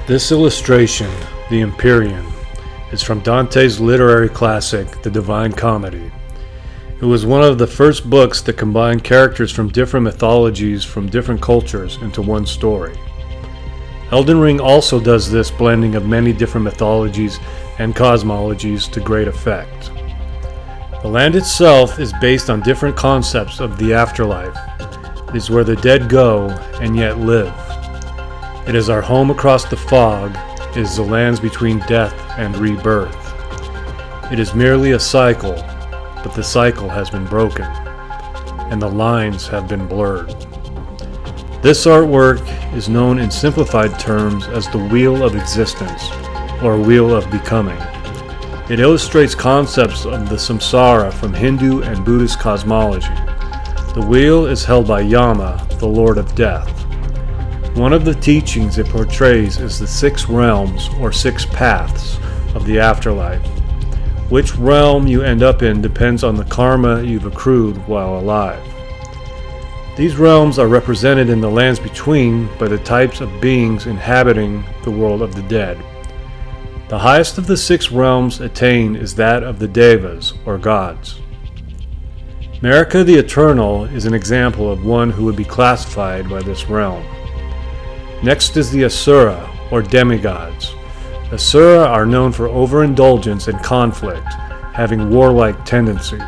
This illustration, the Empyrean, is from Dante's literary classic, The Divine Comedy. It was one of the first books that combined characters from different mythologies from different cultures into one story. Elden Ring also does this blending of many different mythologies and cosmologies to great effect. The land itself is based on different concepts of the afterlife. It is where the dead go and yet live. It is our home across the fog. It is the lands between death and rebirth. It is merely a cycle, but the cycle has been broken, and the lines have been blurred. This artwork is known in simplified terms as the Wheel of Existence, or Wheel of Becoming. It illustrates concepts of the samsara from Hindu and Buddhist cosmology. The wheel is held by Yama, the Lord of Death. One of the teachings it portrays is the 6 realms, or 6 paths, of the afterlife. Which realm you end up in depends on the karma you've accrued while alive. These realms are represented in the lands between by the types of beings inhabiting the world of the dead. The highest of the 6 realms attained is that of the Devas, or gods. Marika the Eternal is an example of one who would be classified by this realm. Next is the Asura, or demigods. Asura are known for overindulgence and conflict, having warlike tendencies.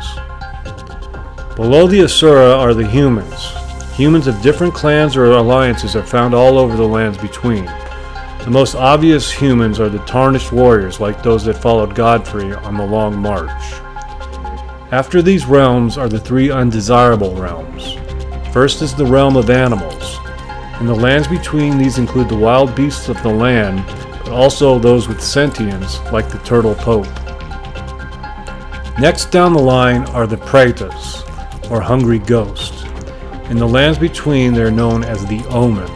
Below the Asura are the humans. Humans of different clans or alliances are found all over the lands between. The most obvious humans are the tarnished warriors like those that followed Godfrey on the Long March. After these realms are the 3 undesirable realms. First is the realm of animals. In the lands between these include the wild beasts of the land, but also those with sentience like the turtle pope. Next down the line are the pretas, or hungry ghosts. In the lands between they are known as the omen.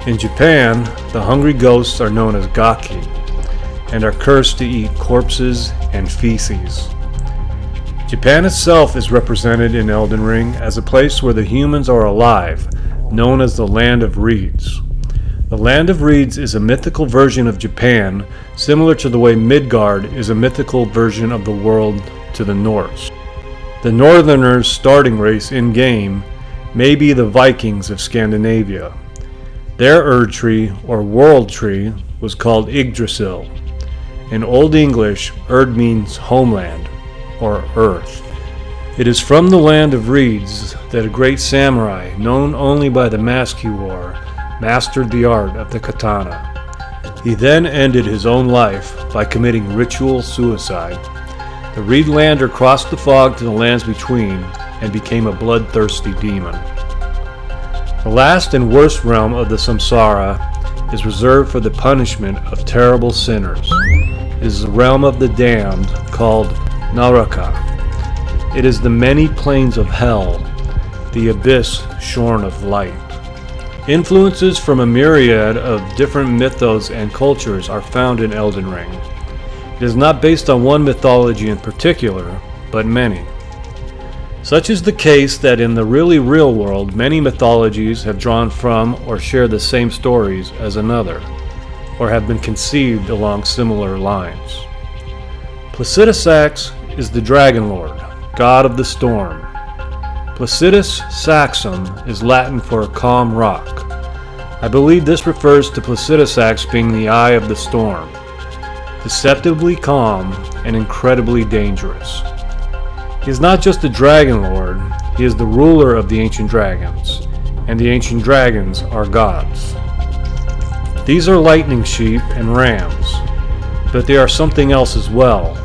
In Japan, the hungry ghosts are known as gaki, and are cursed to eat corpses and feces. Japan itself is represented in Elden Ring as a place where the humans are alive, known as the Land of Reeds. The Land of Reeds is a mythical version of Japan, similar to the way Midgard is a mythical version of the world to the Norse. The Northerners' starting race in-game may be the Vikings of Scandinavia. Their Erd tree, or world tree, was called Yggdrasil. In Old English, Erd means homeland, or earth. It is from the Land of Reeds that a great samurai, known only by the mask he wore, mastered the art of the katana. He then ended his own life by committing ritual suicide. The Reedlander crossed the fog to the lands between and became a bloodthirsty demon. The last and worst realm of the samsara is reserved for the punishment of terrible sinners. It is the realm of the damned called Naraka. It is the many planes of hell, the abyss shorn of light. Influences from a myriad of different mythos and cultures are found in Elden Ring. It is not based on one mythology in particular, but many. Such is the case that in the really real world, many mythologies have drawn from or share the same stories as another, or have been conceived along similar lines. Placidusax is the Dragon Lord, god of the storm. Placidus Saxum is Latin for calm rock. I believe this refers to Placidusax being the eye of the storm, deceptively calm and incredibly dangerous. He is not just a dragon lord, he is the ruler of the ancient dragons, and the ancient dragons are gods. These are lightning sheep and rams, but they are something else as well.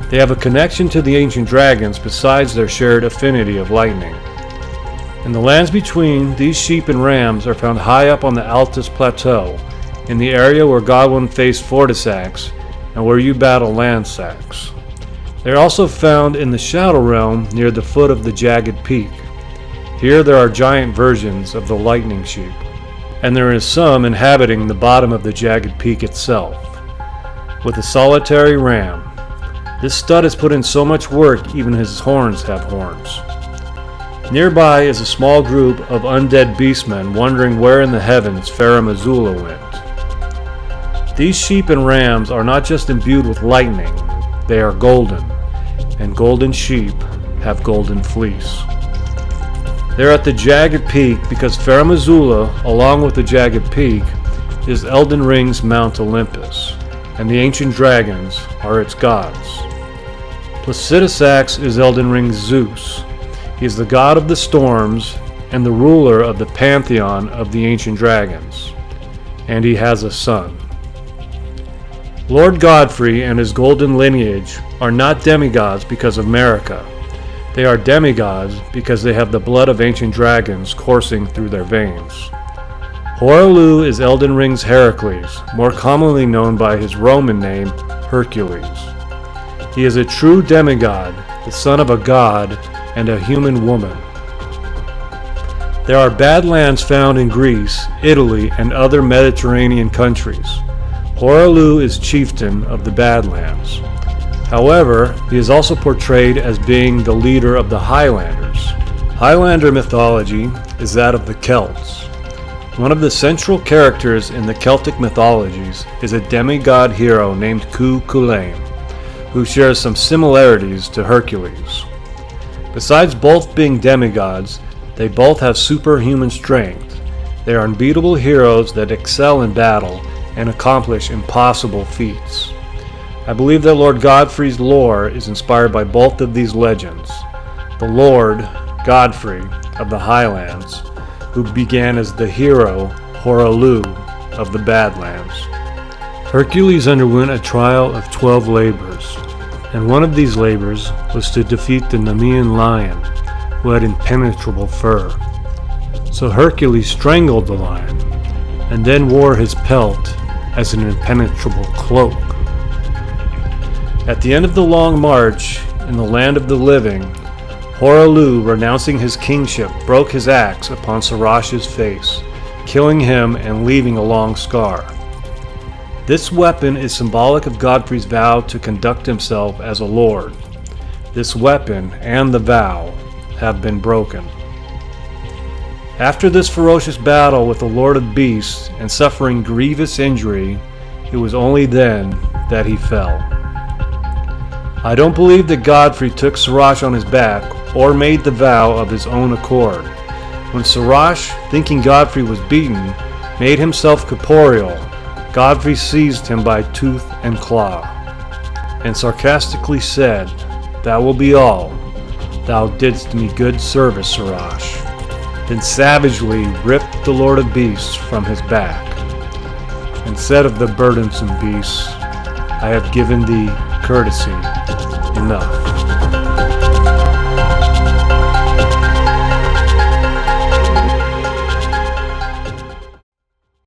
They have a connection to the ancient dragons besides their shared affinity of lightning. In the lands between, these sheep and rams are found high up on the Altus Plateau, in the area where Godwin faced Fortisax and where you battle Landsax. They are also found in the Shadow Realm near the foot of the Jagged Peak. Here there are giant versions of the lightning sheep, and there is some inhabiting the bottom of the Jagged Peak itself, with a solitary ram. This stud has put in so much work even his horns have horns. Nearby is a small group of undead beastmen wondering where in the heavens Farum Azula went. These sheep and rams are not just imbued with lightning, they are golden, and golden sheep have golden fleece. They're at the jagged peak because Farum Azula, along with the jagged peak, is Elden Ring's Mount Olympus, and the ancient dragons are its gods. Placidusax is Elden Ring's Zeus. He is the god of the storms and the ruler of the pantheon of the ancient dragons, and he has a son. Lord Godfrey and his golden lineage are not demigods because of Marika. They are demigods because they have the blood of ancient dragons coursing through their veins. Hoaralou is Elden Ring's Heracles, more commonly known by his Roman name, Hercules. He is a true demigod, the son of a god and a human woman. There are badlands found in Greece, Italy, and other Mediterranean countries. Hoaralou is chieftain of the Badlands. However, he is also portrayed as being the leader of the Highlanders. Highlander mythology is that of the Celts. One of the central characters in the Celtic mythologies is a demigod hero named Cu Chulainn, who shares some similarities to Hercules. Besides both being demigods, they both have superhuman strength. They are unbeatable heroes that excel in battle and accomplish impossible feats. I believe that Lord Godfrey's lore is inspired by both of these legends. The Lord, Godfrey, of the Highlands, who began as the hero, Hoaralou, of the Badlands. Hercules underwent a trial of 12 labors, and one of these labors was to defeat the Nemean lion, who had impenetrable fur. So Hercules strangled the lion, and then wore his pelt as an impenetrable cloak. At the end of the long march, in the land of the living, Hoaralou, renouncing his kingship, broke his axe upon Sarash's face, killing him and leaving a long scar. This weapon is symbolic of Godfrey's vow to conduct himself as a lord. This weapon and the vow have been broken. After this ferocious battle with the Lord of Beasts and suffering grievous injury, it was only then that he fell. I don't believe that Godfrey took Sarash on his back or made the vow of his own accord. When Sarash, thinking Godfrey was beaten, made himself corporeal, Godfrey seized him by tooth and claw, and sarcastically said, "That will be all. Thou didst me good service, Sarash." Then savagely ripped the Lord of Beasts from his back, and said of the burdensome beasts, "I have given thee courtesy enough."